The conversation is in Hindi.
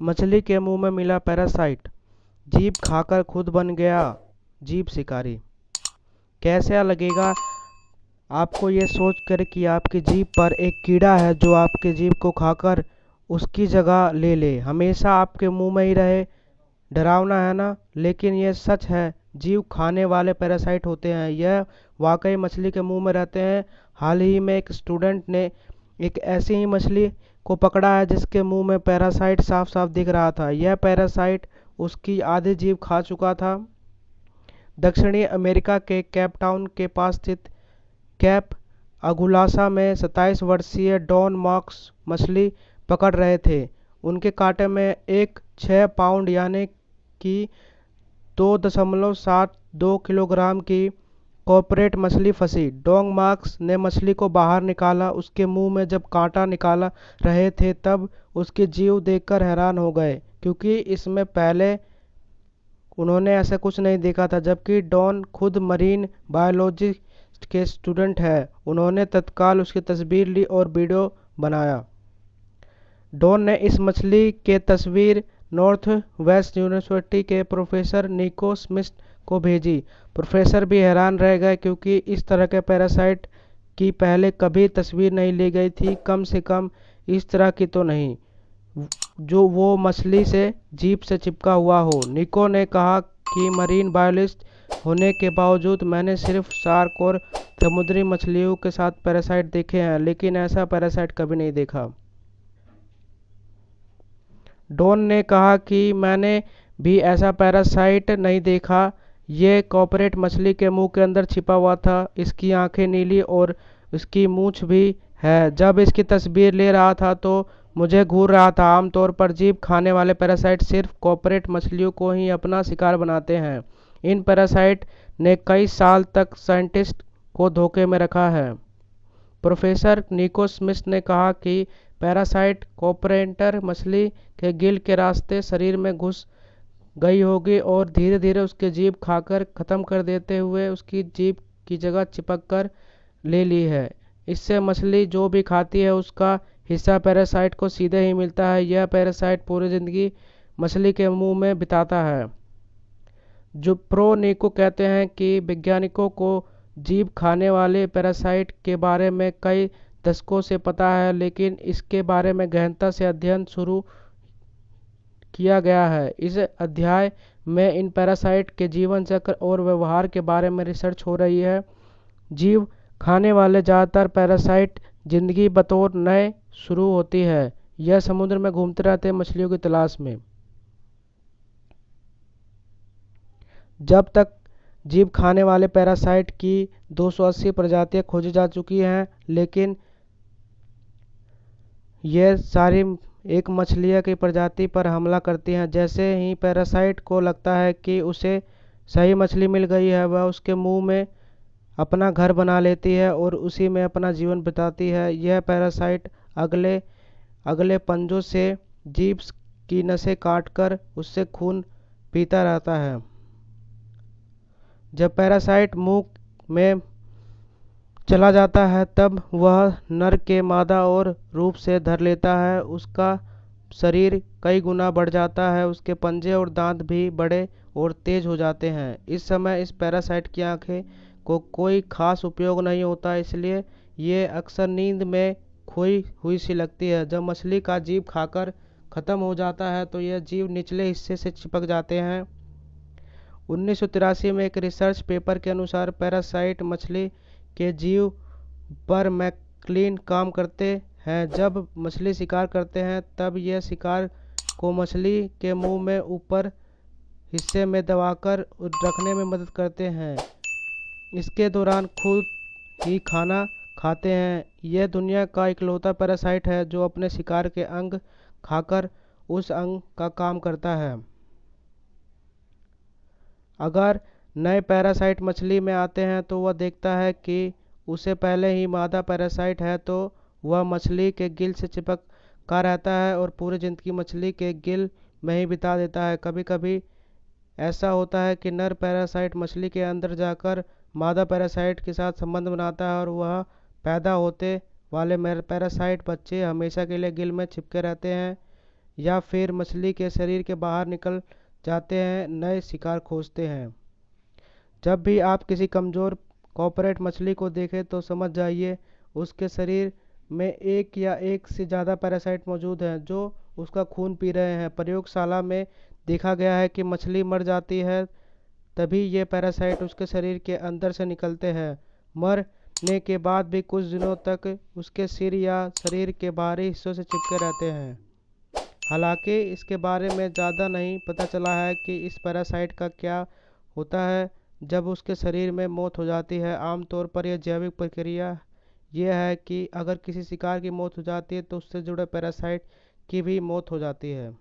मछली के मुंह में मिला पैरासाइट, जीभ खाकर खुद बन गया जीभ शिकारी। कैसा लगेगा आपको ये सोचकर कि आपकी जीभ पर एक कीड़ा है जो आपकी जीभ को खाकर उसकी जगह ले ले, हमेशा आपके मुंह में ही रहे। डरावना है ना? लेकिन ये सच है। जीव खाने वाले पैरासाइट होते हैं, यह वाकई मछली के मुंह में रहते हैं। हाल ही में एक स्टूडेंट ने एक ऐसी ही मछली को पकड़ा है जिसके मुंह में पैरासाइट साफ साफ दिख रहा था। यह पैरासाइट उसकी आधी जीभ खा चुका था। दक्षिणी अमेरिका के केप टाउन के पास स्थित कैप अगुलासा में 27 वर्षीय डॉन मार्क्स मछली पकड़ रहे थे। उनके कांटे में एक 6 पाउंड यानी कि 2.72 किलोग्राम की कॉर्पोरेट मछली फंसी। डॉन मार्क्स ने मछली को बाहर निकाला। उसके मुंह में जब कांटा निकाल रहे थे तब उसकी जीभ देखकर हैरान हो गए, क्योंकि इसमें पहले उन्होंने ऐसा कुछ नहीं देखा था। जबकि डॉन खुद मरीन बायोलॉजी के स्टूडेंट है, उन्होंने तत्काल उसकी तस्वीर ली और वीडियो बनाया। डॉन ने इस मछली के तस्वीर नॉर्थ वेस्ट यूनिवर्सिटी के प्रोफेसर निको स्मिथ को भेजी। प्रोफेसर भी हैरान रह गए, क्योंकि इस तरह के पैरासाइट की पहले कभी तस्वीर नहीं ली गई थी, कम से कम इस तरह की तो नहीं जो वो मछली से जीभ से चिपका हुआ हो। निको ने कहा कि मरीन बायोलॉजिस्ट होने के बावजूद मैंने सिर्फ शार्क और समुद्री मछलियों के साथ पैरासाइट देखे हैं, लेकिन ऐसा पैरासाइट कभी नहीं देखा। डॉन ने कहा कि मैंने भी ऐसा पैरासाइट नहीं देखा। ये कॉर्पोरेट मछली के मुंह के अंदर छिपा हुआ था। इसकी आंखें नीली और इसकी मूंछ भी है। जब इसकी तस्वीर ले रहा था तो मुझे घूर रहा था। आमतौर पर जीभ खाने वाले पैरासाइट सिर्फ कॉर्पोरेट मछलियों को ही अपना शिकार बनाते हैं। इन पैरासाइट ने कई साल तक साइंटिस्ट को धोखे में रखा है। प्रोफेसर निको स्मिथ ने कहा कि पैरासाइट कॉर्पोरेटर मछली के गिल के रास्ते शरीर में घुस गई होगी और धीरे धीरे उसकी जीभ खाकर खत्म कर देते हुए उसकी जीभ की जगह चिपक कर ले ली है। इससे मछली जो भी खाती है उसका हिस्सा पैरासाइट को सीधे ही मिलता है। यह पैरासाइट पूरी जिंदगी मछली के मुंह में बिताता है। जो प्रो निको कहते हैं कि वैज्ञानिकों को जीभ खाने वाले पैरासाइट के बारे में कई दशकों से पता है, लेकिन इसके बारे में गहनता से अध्ययन शुरू किया गया है। इस अध्याय में इन पैरासाइट के जीवन चक्र और व्यवहार के बारे में रिसर्च हो रही है। जीव खाने वाले ज़्यादातर पैरासाइट जिंदगी बतौर नए शुरू होती है। यह समुद्र में घूमते रहते हैं मछलियों की तलाश में। जब तक जीव खाने वाले पैरासाइट की 280 प्रजातियां खोजी जा चुकी हैं, लेकिन ये सारी एक मछलियों की प्रजाति पर हमला करती हैं। जैसे ही पैरासाइट को लगता है कि उसे सही मछली मिल गई है, वह उसके मुंह में अपना घर बना लेती है और उसी में अपना जीवन बिताती है। यह पैरासाइट अगले अगले पंजों से जीभ की नसें काटकर उससे खून पीता रहता है। जब पैरासाइट मुंह में चला जाता है तब वह नर के मादा और रूप से धर लेता है। उसका शरीर कई गुना बढ़ जाता है, उसके पंजे और दांत भी बड़े और तेज हो जाते हैं। इस समय इस पैरासाइट की आंखें को कोई खास उपयोग नहीं होता, इसलिए ये अक्सर नींद में खोई हुई सी लगती है। जब मछली का जीभ खाकर खत्म हो जाता है तो यह जीव निचले हिस्से से चिपक जाते हैं। 1983 में एक रिसर्च पेपर के अनुसार पैरासाइट मछली के जीव पर मैक्लिन काम करते हैं। जब मछली शिकार करते हैं तब यह शिकार को मछली के मुंह में ऊपर हिस्से में दबाकर रखने में मदद करते हैं। इसके दौरान खुद ही खाना खाते हैं। यह दुनिया का इकलौता पैरासाइट है जो अपने शिकार के अंग खाकर उस अंग का काम करता है। अगर नए पैरासाइट मछली में आते हैं तो वह देखता है कि उसे पहले ही मादा पैरासाइट है, तो वह मछली के गिल से चिपक का रहता है और पूरी जिंदगी मछली के गिल में ही बिता देता है। कभी कभी ऐसा होता है कि नर पैरासाइट मछली के अंदर जाकर मादा पैरासाइट के साथ संबंध बनाता है और वह पैदा होते वाले पैरासाइट बच्चे हमेशा के लिए गिल में चिपके रहते हैं। या फिर मछली के शरीर के बाहर निकल जाते हैं, नए शिकार खोजते हैं। जब भी आप किसी कमज़ोर कॉर्पोरेट मछली को देखें तो समझ जाइए उसके शरीर में एक या एक से ज़्यादा पैरासाइट मौजूद हैं जो उसका खून पी रहे हैं। प्रयोगशाला में देखा गया है कि मछली मर जाती है तभी ये पैरासाइट उसके शरीर के अंदर से निकलते हैं। मरने के बाद भी कुछ दिनों तक उसके सिर या शरीर के बाहरी हिस्सों से चिपके रहते हैं। हालांकि इसके बारे में ज़्यादा नहीं पता चला है कि इस पैरासाइट का क्या होता है जब उसके शरीर में मौत हो जाती है। आमतौर पर यह जैविक प्रक्रिया यह है कि अगर किसी शिकार की मौत हो जाती है तो उससे जुड़े पैरासाइट की भी मौत हो जाती है।